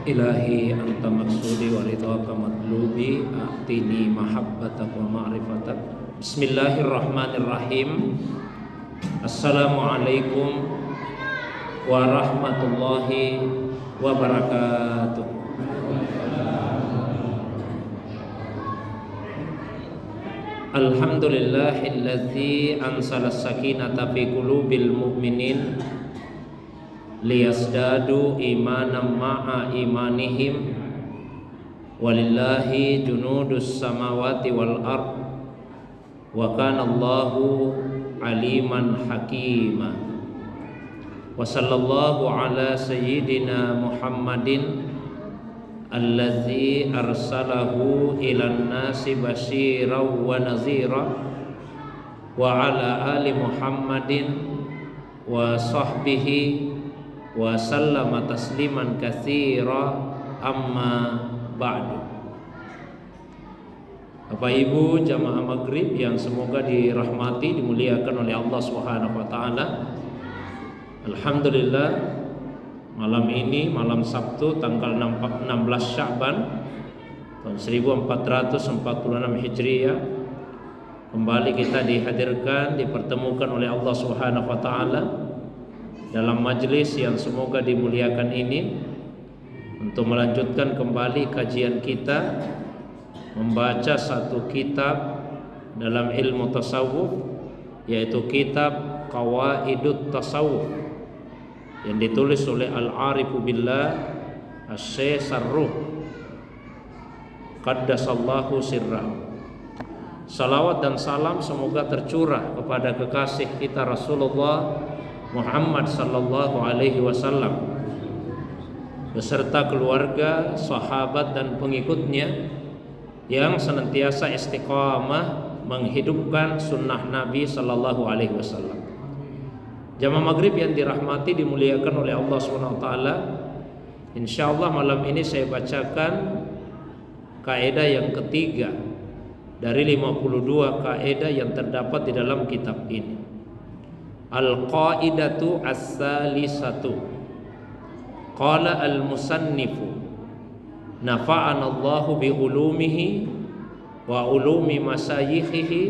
Ilahi anta maksudi wa ridhaka matlubi a'tini mahabbatak wa ma'rifatak. Bismillahirrahmanirrahim. Assalamualaikum warahmatullahi wabarakatuh. Alhamdulillahilladzi ansala sakinata fi qulubil mu'minin liyasdadu imanan ma'a imanihim walillahi junudus samawati wal ard wa kana Allahu aliman hakima wa sallallahu ala sayyidina Muhammadin allazi arsalahu ilan nasi basyiran wa nazira wa ala ali Muhammadin wa sahbihi wa sallama tasliman katsira amma ba'du. Bapak Ibu jamaah maghrib yang semoga dirahmati dimuliakan oleh Allah Subhanahu wa taala. Alhamdulillah, malam ini malam Sabtu tanggal 16 Sya'ban tahun 1446 Hijriah kembali kita dihadirkan, dipertemukan oleh Allah Subhanahu wa taala dalam majlis yang semoga dimuliakan ini untuk melanjutkan kembali kajian kita membaca satu kitab dalam ilmu tasawuf, yaitu kitab Qawaidut Tasawuf yang ditulis oleh Al-Arifu Billah Asy-Syaikh Sarruh Qaddasallahu sirrahu. Salawat dan salam semoga tercurah kepada kekasih kita Rasulullah Muhammad sallallahu alaihi wasallam beserta keluarga, sahabat dan pengikutnya yang senantiasa istiqamah menghidupkan sunnah Nabi sallallahu alaihi wasallam. Jamaah maghrib yang dirahmati dimuliakan oleh Allah Subhanahu wa taala. Insyaallah malam ini saya bacakan kaidah yang ketiga dari 52 kaidah yang terdapat di dalam kitab ini. Al-qaidatu as-salisatu. Qala al-musannifu nafa'ana Allahu bi ulumihi wa ulumi masayikhihi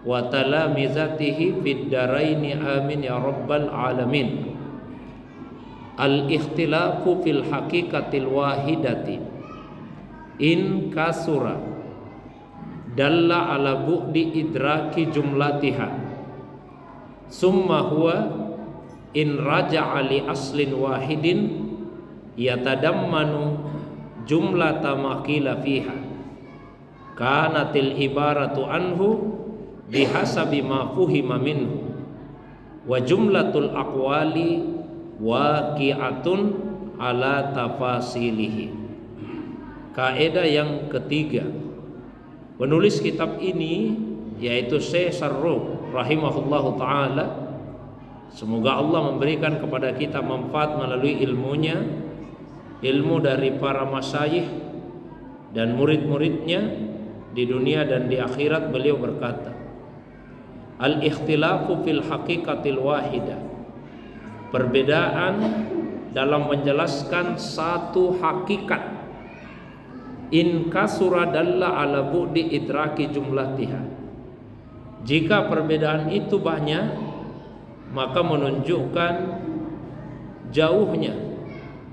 wa talamizatihi fid daraini amin ya rabbal alamin. Al-ikhtilafu fil haqiqatil wahidati in kasura dalla ala bu'di idraki jumlatiha summa huwa in raja'a li aslin wahidin yatadammanu jumlata ma qila fiha kanatil ibaratu anhu bihasabi ma fuhima minhu wa jumlatul aqwali waqi'atun ala tafasilihi. Kaidah yang ketiga, penulis kitab ini yaitu Syekh Sarruh rahimahullahu ta'ala, semoga Allah memberikan kepada kita manfaat melalui ilmunya, ilmu dari para masyayikh dan murid-muridnya di dunia dan di akhirat. Beliau berkata, al-ikhtilafu fil haqiqatil wahidah, perbedaan dalam menjelaskan satu hakikat, in kasura dalla ala bu'di idraki jumlatiha, jika perbedaan itu banyak maka menunjukkan jauhnya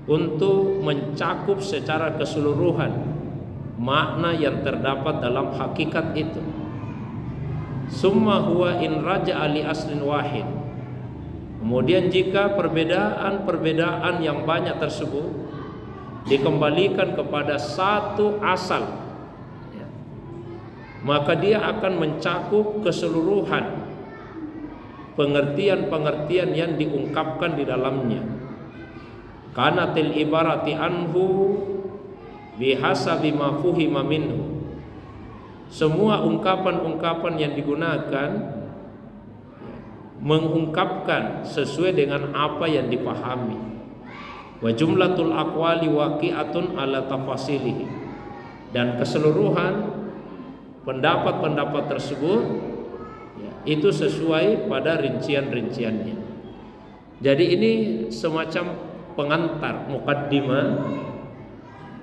untuk mencakup secara keseluruhan makna yang terdapat dalam hakikat itu. Summa huwa in raja'a li aslin wahid, kemudian jika perbedaan yang banyak tersebut dikembalikan kepada satu asal, maka dia akan mencakup keseluruhan pengertian-pengertian yang diungkapkan di dalamnya. Kanatil ibarati anhu bihasabi ma fuhima minhu, semua ungkapan-ungkapan yang digunakan mengungkapkan sesuai dengan apa yang dipahami. Wa jumlatul aqwali waqi'atun ala tafasilihi, dan keseluruhan pendapat-pendapat tersebut itu sesuai pada rincian-rinciannya. Jadi ini semacam pengantar, mukaddimah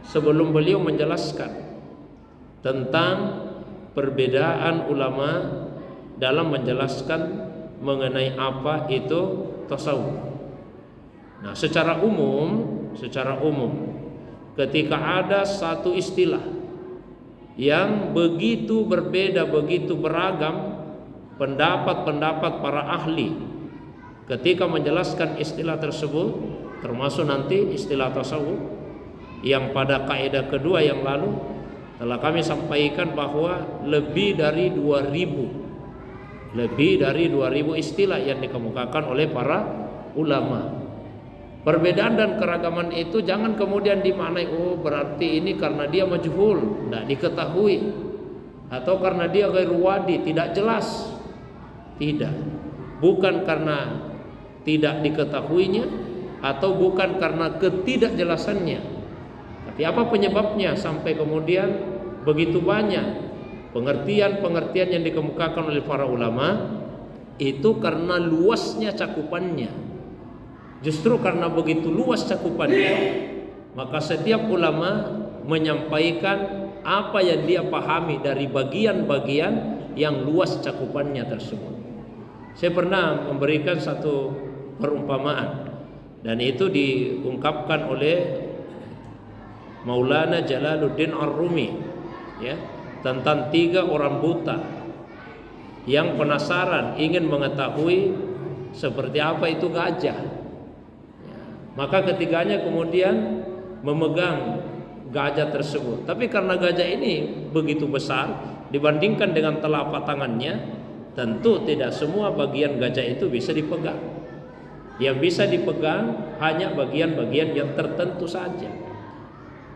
sebelum beliau menjelaskan tentang perbedaan ulama dalam menjelaskan mengenai apa itu tasawuf. Nah, secara umum ketika ada satu istilah yang begitu berbeda, begitu beragam pendapat-pendapat para ahli ketika menjelaskan istilah tersebut, termasuk nanti istilah tasawuf yang pada kaidah kedua yang lalu telah kami sampaikan bahwa lebih dari 2000 istilah yang dikemukakan oleh para ulama. Perbedaan dan keragaman itu jangan kemudian dimaknai berarti ini karena dia majhul, tidak diketahui, atau karena dia ghairu wadi, tidak jelas. Tidak. Bukan karena tidak diketahuinya atau bukan karena ketidakjelasannya. Tapi apa penyebabnya sampai kemudian begitu banyak pengertian-pengertian yang dikemukakan oleh para ulama? Itu karena luasnya cakupannya. Justru karena begitu luas cakupannya, maka setiap ulama menyampaikan apa yang dia pahami dari bagian-bagian yang luas cakupannya tersebut. Saya pernah memberikan satu perumpamaan, dan itu diungkapkan oleh Maulana Jalaluddin Ar-Rumi, ya, tentang 3 orang buta yang penasaran ingin mengetahui seperti apa itu gajah. Maka ketiganya kemudian memegang gajah tersebut. Tapi karena gajah ini begitu besar dibandingkan dengan telapak tangannya, tentu tidak semua bagian gajah itu bisa dipegang. Yang bisa dipegang hanya bagian-bagian yang tertentu saja.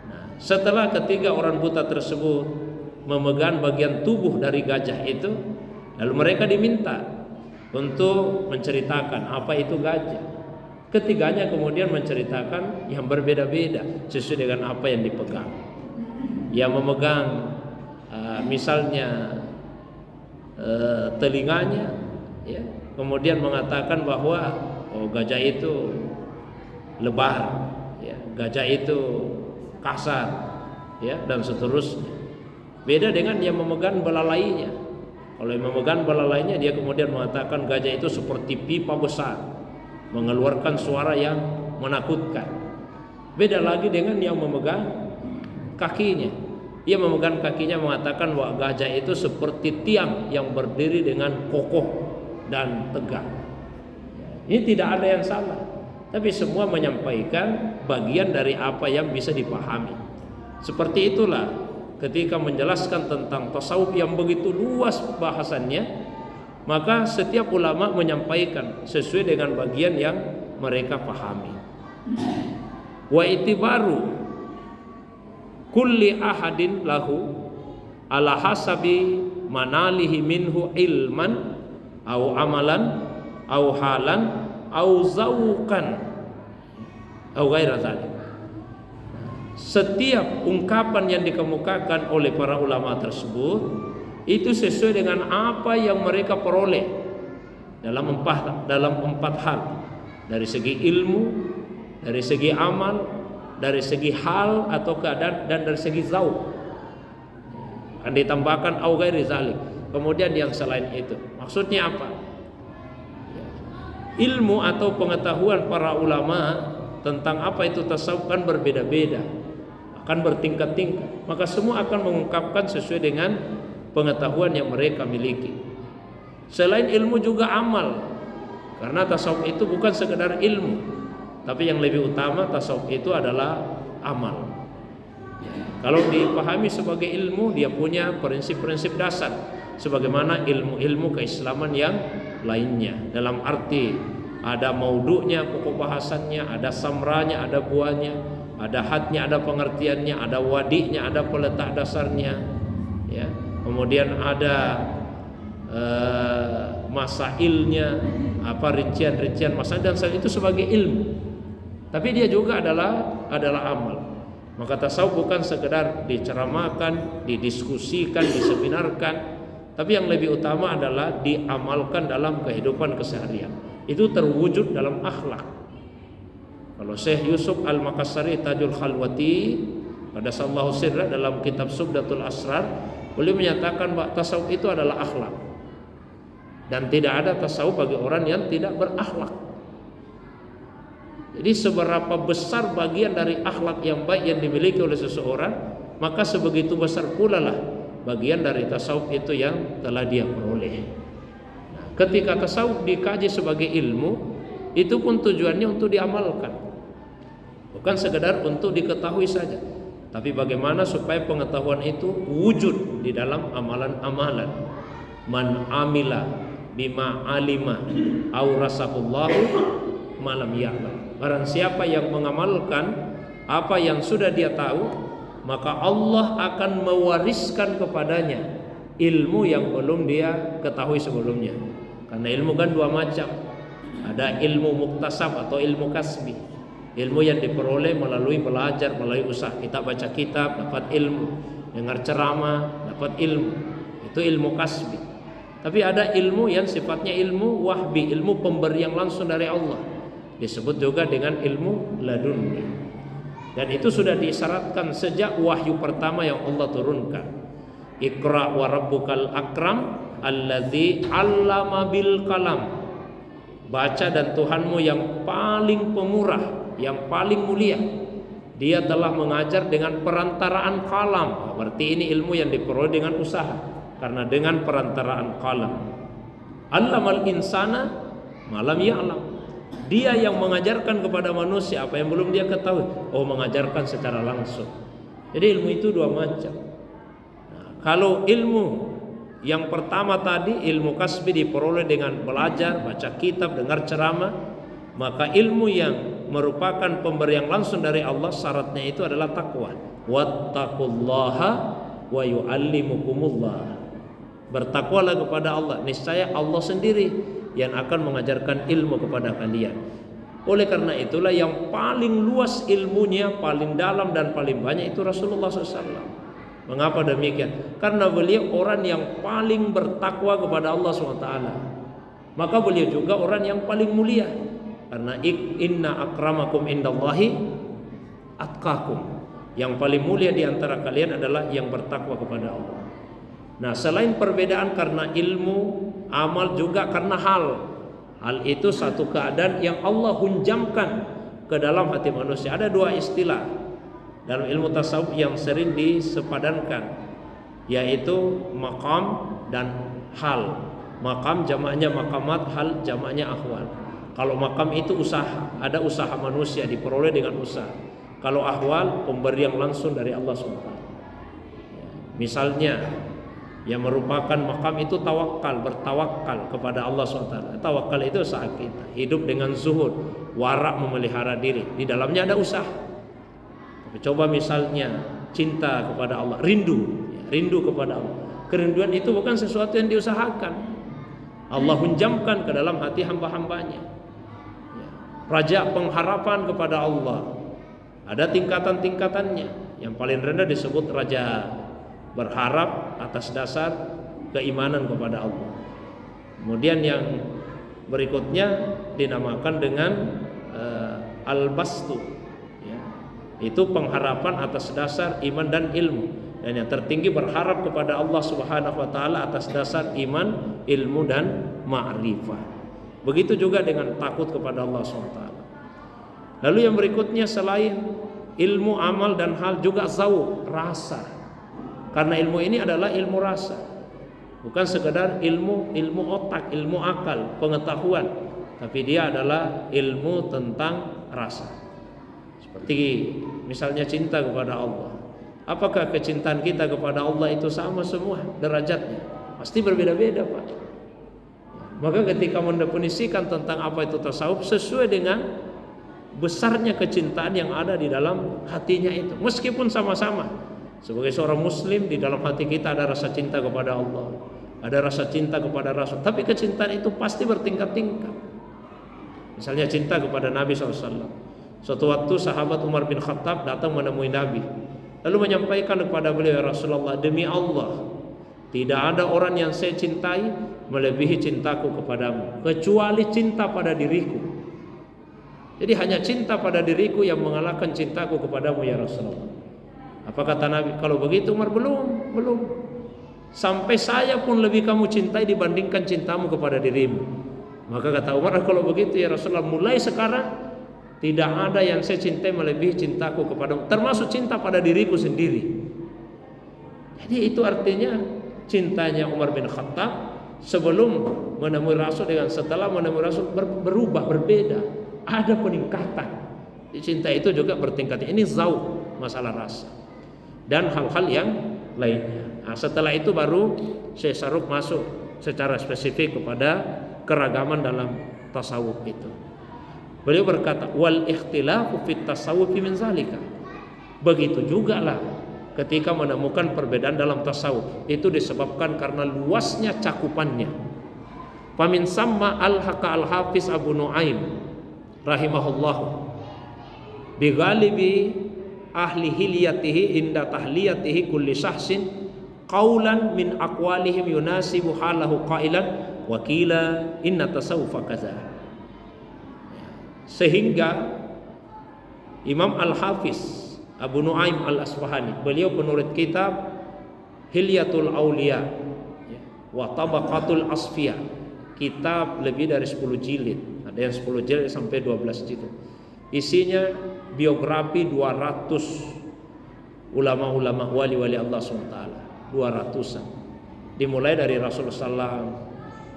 Nah, setelah ketiga orang buta tersebut memegang bagian tubuh dari gajah itu, lalu mereka diminta untuk menceritakan apa itu gajah. Ketiganya kemudian menceritakan yang berbeda-beda sesuai dengan apa yang dipegang. Yang memegang misalnya telinganya, ya, kemudian mengatakan bahwa gajah itu lebar, ya, gajah itu kasar, ya, dan seterusnya. Beda dengan yang memegang belalainya. Kalau yang memegang belalainya, dia kemudian mengatakan gajah itu seperti pipa besar, mengeluarkan suara yang menakutkan. Beda lagi dengan yang memegang kakinya. Ia memegang kakinya mengatakan bahwa gajah itu seperti tiang yang berdiri dengan kokoh dan tegak. Ini tidak ada yang salah, tapi semua menyampaikan bagian dari apa yang bisa dipahami. Seperti itulah ketika menjelaskan tentang tasawuf yang begitu luas bahasannya, maka setiap ulama menyampaikan sesuai dengan bagian yang mereka pahami. Wa itibaru kulli ahadin lahu ala hasabi manalihi minhu ilman au amalan au halan au zauqan au ghaira dzalik. Setiap ungkapan yang dikemukakan oleh para ulama tersebut itu sesuai dengan apa yang mereka peroleh dalam empat hal, dari segi ilmu, dari segi amal, dari segi hal atau keadaan, dan dari segi zauq. Akan ditambahkan au ghairi zalik, kemudian yang selain itu. Maksudnya apa? Ilmu atau pengetahuan para ulama tentang apa itu tasawuf kan berbeda-beda, akan bertingkat-tingkat. Maka semua akan mengungkapkan sesuai dengan pengetahuan yang mereka miliki. Selain ilmu juga amal, karena tasawuf itu bukan sekedar ilmu, tapi yang lebih utama tasawuf itu adalah amal. Kalau dipahami sebagai ilmu, dia punya prinsip-prinsip dasar sebagaimana ilmu-ilmu keislaman yang lainnya. Dalam arti ada maudu'nya, pokok bahasannya, ada samranya, ada buahnya, ada hadnya, ada pengertiannya, ada wadi'nya, ada peletak dasarnya, ya. Kemudian ada masailnya, apa rincian-rincian masail, dan itu sebagai ilmu. Tapi dia juga adalah amal. Maka tasawuf bukan sekedar diceramahkan, didiskusikan, diseminarkan, tapi yang lebih utama adalah diamalkan dalam kehidupan keseharian. Itu terwujud dalam akhlak. Kalau Syekh Yusuf Al-Makassari Tajul Khalwati Pada Sallahu Sirra dalam kitab Subdatul Asrar, beliau menyatakan bahwa tasawuf itu adalah akhlak, dan tidak ada tasawuf bagi orang yang tidak berakhlak. Jadi seberapa besar bagian dari akhlak yang baik yang dimiliki oleh seseorang, maka sebegitu besar pula lah bagian dari tasawuf itu yang telah dia peroleh. Nah, ketika tasawuf dikaji sebagai ilmu, itu pun tujuannya untuk diamalkan, bukan sekedar untuk diketahui saja, tapi bagaimana supaya pengetahuan itu wujud di dalam amalan-amalan. Man amila bima alima aurasahullahu malam ya'lam. Barang siapa yang mengamalkan apa yang sudah dia tahu, maka Allah akan mewariskan kepadanya ilmu yang belum dia ketahui sebelumnya. Karena ilmu kan dua macam. Ada ilmu muktasab atau ilmu kasbi, ilmu yang diperoleh melalui belajar, melalui usaha. Kita baca kitab dapat ilmu, dengar ceramah dapat ilmu, itu ilmu kasbi. Tapi ada ilmu yang sifatnya ilmu wahbi, ilmu pemberian langsung dari Allah, disebut juga dengan ilmu laduni. Dan itu sudah disyaratkan sejak wahyu pertama yang Allah turunkan. Iqra wa rabbukal akram alladzi 'allama bil qalam. Baca dan Tuhanmu yang paling pemurah, yang paling mulia, Dia telah mengajar dengan perantaraan kalam. Berarti ini ilmu yang diperoleh dengan usaha, karena dengan perantaraan kalam. Allamal insana malam ya'lam. Dia yang mengajarkan kepada manusia apa yang belum dia ketahui. Oh, mengajarkan secara langsung. Jadi ilmu itu dua macam. Nah, kalau ilmu yang pertama tadi, ilmu kasbi, diperoleh dengan belajar, baca kitab, dengar ceramah, maka ilmu yang merupakan pemberian langsung dari Allah, syaratnya itu adalah takwa. Wattaqullaha wa yu'allimukumullah. Bertakwalah kepada Allah, niscaya Allah sendiri yang akan mengajarkan ilmu kepada kalian. Oleh karena itulah yang paling luas ilmunya, paling dalam dan paling banyak itu Rasulullah SAW. Mengapa demikian? Karena beliau orang yang paling bertakwa kepada Allah SWT. Maka beliau juga orang yang paling mulia. Karena inna akramakum indallahi atqakum. Yang paling mulia di antara kalian adalah yang bertakwa kepada Allah. Nah, selain perbedaan karena ilmu, amal juga karena hal. Hal itu satu keadaan yang Allah hunjamkan ke dalam hati manusia. Ada dua istilah dalam ilmu tasawuf yang sering disepadankan, yaitu maqam dan hal. Maqam jamaknya maqamat, hal jamaknya ahwal. Kalau maqam itu usaha, ada usaha manusia, diperoleh dengan usaha. Kalau ahwal, pemberian langsung dari Allah SWT. Misalnya yang merupakan maqam itu tawakal, bertawakal kepada Allah SWT. Tawakal itu usaha kita, hidup dengan zuhud, warak, memelihara diri. Di dalamnya ada usaha. Coba misalnya cinta kepada Allah, rindu kepada Allah. Kerinduan itu bukan sesuatu yang diusahakan. Allah hunjamkan ke dalam hati hamba-hambanya. Raja, pengharapan kepada Allah, ada tingkatan-tingkatannya. Yang paling rendah disebut raja, berharap atas dasar keimanan kepada Allah. Kemudian yang berikutnya dinamakan dengan al-bastu, itu pengharapan atas dasar iman dan ilmu. Dan yang tertinggi berharap kepada Allah Subhanahu wa taala atas dasar iman, ilmu dan ma'rifah. Begitu juga dengan takut kepada Allah SWT. Lalu yang berikutnya selain ilmu, amal dan hal, juga zauq, rasa. Karena ilmu ini adalah ilmu rasa, bukan sekedar ilmu otak, ilmu akal, pengetahuan, tapi dia adalah ilmu tentang rasa. Seperti misalnya cinta kepada Allah. Apakah kecintaan kita kepada Allah itu sama semua derajatnya? Pasti berbeda-beda, Pak. Maka ketika mendefinisikan tentang apa itu tasawuf, sesuai dengan besarnya kecintaan yang ada di dalam hatinya itu. Meskipun sama-sama, sebagai seorang muslim, di dalam hati kita ada rasa cinta kepada Allah, ada rasa cinta kepada Rasul, tapi kecintaan itu pasti bertingkat-tingkat. Misalnya cinta kepada Nabi SAW. Suatu waktu sahabat Umar bin Khattab datang menemui Nabi, lalu menyampaikan kepada beliau, Rasulullah, demi Allah, tidak ada orang yang saya cintai melebihi cintaku kepadamu, kecuali cinta pada diriku. Jadi hanya cinta pada diriku yang mengalahkan cintaku kepadamu ya Rasulullah. Apa kata Nabi? Kalau begitu Umar, belum. Sampai saya pun lebih kamu cintai dibandingkan cintamu kepada dirimu. Maka kata Umar, kalau begitu ya Rasulullah, mulai sekarang tidak ada yang saya cintai melebihi cintaku kepadamu, termasuk cinta pada diriku sendiri. Jadi itu artinya cintanya Umar bin Khattab sebelum menemui Rasul dengan setelah menemui Rasul berubah, berbeda. Ada peningkatan. Cinta itu juga bertingkat. Ini zauq, masalah rasa dan hal-hal yang lainnya. Nah, setelah itu baru Syekh Saruq masuk secara spesifik kepada keragaman dalam tasawuf itu. Beliau berkata, wal ikhtilafu fit tasawuf min zalika. Begitu juga lah ketika menemukan perbedaan dalam tasawuf, itu disebabkan karena luasnya cakupannya. Famin samma al-haqa al-hafiz Abu Nuaim rahimahullah bi ghalibi ahli hilyatihi inda tahliyatihi kulli syahsin qaulan min aqwalihim yunasibu halahu qailan wa qila inna tasawufa kaza. Sehingga Imam Al-Hafiz Abu Nuaim Al-Asfahani, beliau penulis kitab Hilyatul Auliya wa Tabaqatul Asfiya, kitab lebih dari 10 jilid, ada yang 10 jilid sampai 12 jilid. Isinya biografi 200 ulama-ulama wali-wali Allah SWT, 200-an. Dimulai dari Rasulullah SAW,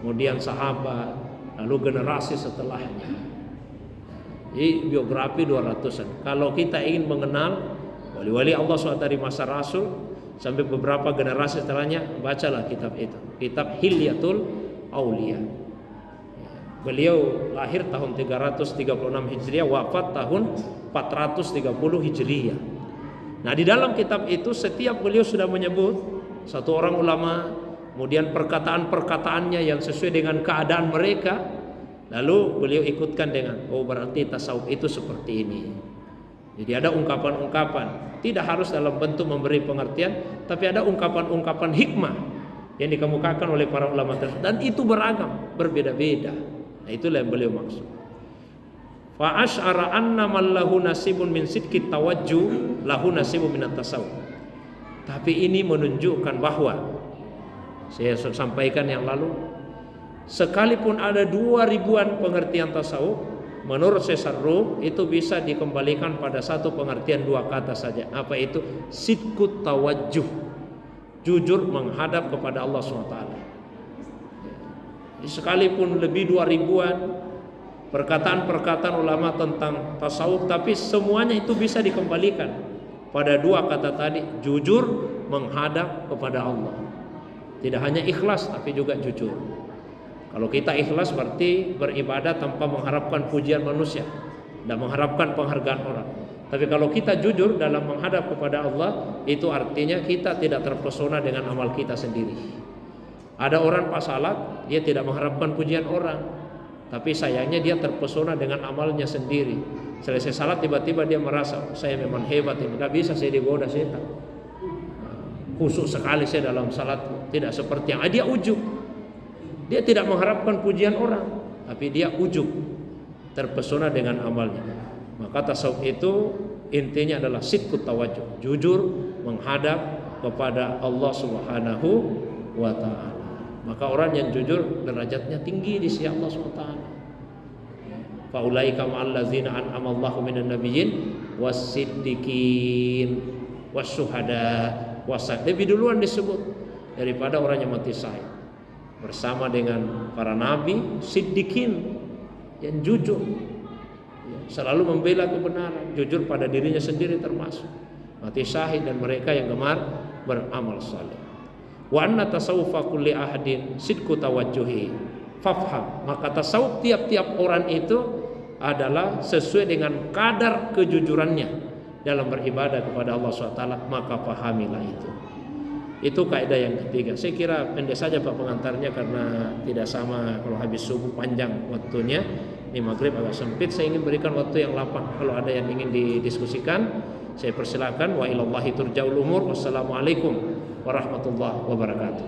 kemudian sahabat, lalu generasi setelahnya. Jadi biografi 200-an. Kalau kita ingin mengenal wali-wali Allah SWT dari masa Rasul sampai beberapa generasi setelahnya, bacalah kitab itu, kitab Hilyatul Auliya. Beliau lahir tahun 336 Hijriah, wafat tahun 430 Hijriah. Nah, di dalam kitab itu setiap beliau sudah menyebut satu orang ulama, kemudian perkataan-perkataannya yang sesuai dengan keadaan mereka. Lalu beliau ikutkan dengan, oh berarti tasawuf itu seperti ini. Jadi ada ungkapan-ungkapan, tidak harus dalam bentuk memberi pengertian, tapi ada ungkapan-ungkapan hikmah yang dikemukakan oleh para ulama tersebut, dan itu beragam, berbeda-beda. Nah, itulah yang beliau maksud. Fa asy'ara anna man lahu nasibun min sidqit tawajjuh lahu nasibun min at-tasawuf. Tapi ini menunjukkan bahwa, saya sampaikan yang lalu, sekalipun ada 2000-an pengertian tasawuf, menurut Syekh Saruq itu bisa dikembalikan pada satu pengertian, dua kata saja. Apa itu? Sidqut tawajjuh, jujur menghadap kepada Allah SWT. Sekalipun lebih 2000-an perkataan-perkataan ulama tentang tasawuf, tapi semuanya itu bisa dikembalikan pada dua kata tadi, jujur menghadap kepada Allah. Tidak hanya ikhlas tapi juga jujur. Kalau kita ikhlas berarti beribadah tanpa mengharapkan pujian manusia dan mengharapkan penghargaan orang. Tapi kalau kita jujur dalam menghadap kepada Allah, itu artinya kita tidak terpesona dengan amal kita sendiri. Ada orang pas salat, dia tidak mengharapkan pujian orang, tapi sayangnya dia terpesona dengan amalnya sendiri. Selesai salat tiba-tiba dia merasa, saya memang hebat, tidak bisa saya digoda setan. Khusyuk sekali saya dalam salat, tidak seperti yang dia ujub. Dia tidak mengharapkan pujian orang, tapi dia ujub, terpesona dengan amalnya. Maka tasawuf itu intinya adalah sidqut tawajjuh, jujur menghadap kepada Allah Subhanahu wa ta'ala. Maka orang yang jujur derajatnya tinggi di sisi Allah Subhanahu wa ta'ala. Fa ulaika ma'al ladzina an'ama Allahu minan nabiyyin was-siddiqin was-syuhada lebih duluan disebut daripada orang yang mati syahid. Bersama dengan para nabi, siddiqin yang jujur, selalu membela kebenaran, jujur pada dirinya sendiri termasuk mati syahid, dan mereka yang gemar beramal saleh. Wa anna tasawufa kulli ahadin sidqu tawajjuhi fafham. Maka tasawuf tiap-tiap orang itu adalah sesuai dengan kadar kejujurannya dalam beribadah kepada Allah SWT, maka pahamilah itu. Itu kaidah yang ketiga. Saya kira pendek saja Pak pengantarnya, karena tidak sama kalau habis subuh panjang waktunya. Ini maghrib agak sempit, saya ingin berikan waktu yang lapang. Kalau ada yang ingin didiskusikan, saya persilakan. Wa ilallahi turja'ul umur. Wassalamualaikum warahmatullahi wabarakatuh.